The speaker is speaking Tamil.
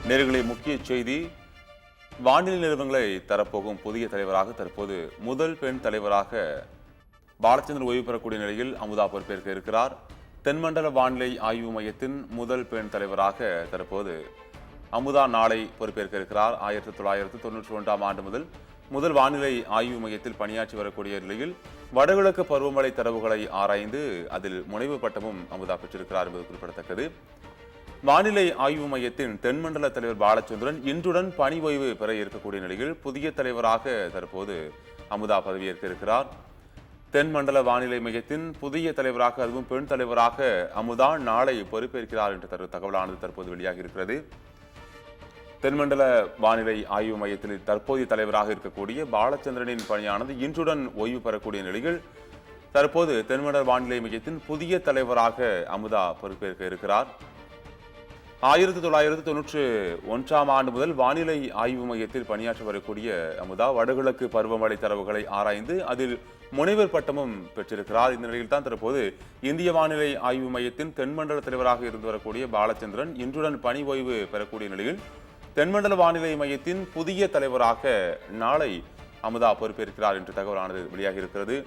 நேர்களை முக்கிய செய்தி. வானிலை நிறுவனங்களை தரப்போகும் புதிய தலைவராக தற்போது முதல் பெண் தலைவராக பாலச்சந்திரன் ஓய்வு பெறக்கூடிய நிலையில் அமுதா பொறுப்பேற்க இருக்கிறார். தென்மண்டல வானிலை ஆய்வு மையத்தின் முதல் பெண் தலைவராக தற்போது அமுதா நாளை பொறுப்பேற்க இருக்கிறார். 1991 முதல் வானிலை ஆய்வு மையத்தில் பணியாற்றி வரக்கூடிய நிலையில் வடகிழக்கு பருவமழை தரவுகளை ஆராய்ந்து அதில் முனைவு பட்டமும் அமுதா பெற்றிருக்கிறார் என்பது குறிப்பிடத்தக்கது. வானிலை ஆய்வு மையத்தின் தென்மண்டல தலைவர் பாலச்சந்திரன் இன்றுடன் பணி ஓய்வு பெற இருக்கக்கூடிய நிலையில் புதிய தலைவராக தற்போது அமுதா பதவியேற்க இருக்கிறார். தென்மண்டல வானிலை மையத்தின் புதிய தலைவராக, அதுவும் பெண் தலைவராக அமுதா நாளை பொறுப்பேற்கிறார் என்ற தகவலானது தற்போது வெளியாகி இருக்கிறது. தென்மண்டல வானிலை ஆய்வு மையத்தில் தற்போதைய தலைவராக இருக்கக்கூடிய பாலச்சந்திரனின் பணியானது இன்றுடன் ஓய்வு பெறக்கூடிய நிலையில் தற்போது தென்மண்டல வானிலை மையத்தின் புதிய தலைவராக அமுதா பொறுப்பேற்க இருக்கிறார். 1991 முதல் வானிலை ஆய்வு மையத்தில் பணியாற்றி வரக்கூடிய அமுதா வடகிழக்கு பருவமழை தரவுகளை ஆராய்ந்து அதில் முனைவர் பட்டமும் பெற்றிருக்கிறார். இந்த நிலையில் தான் தற்போது இந்திய வானிலை ஆய்வு மையத்தின் தென்மண்டல தலைவராக இருந்து வரக்கூடிய பாலச்சந்திரன் இன்றுடன் பணி ஓய்வு பெறக்கூடிய நிலையில் தென்மண்டல வானிலை மையத்தின் புதிய தலைவராக நாளை அமுதா பொறுப்பேற்கிறார் என்ற தகவலானது வெளியாகி இருக்கிறது.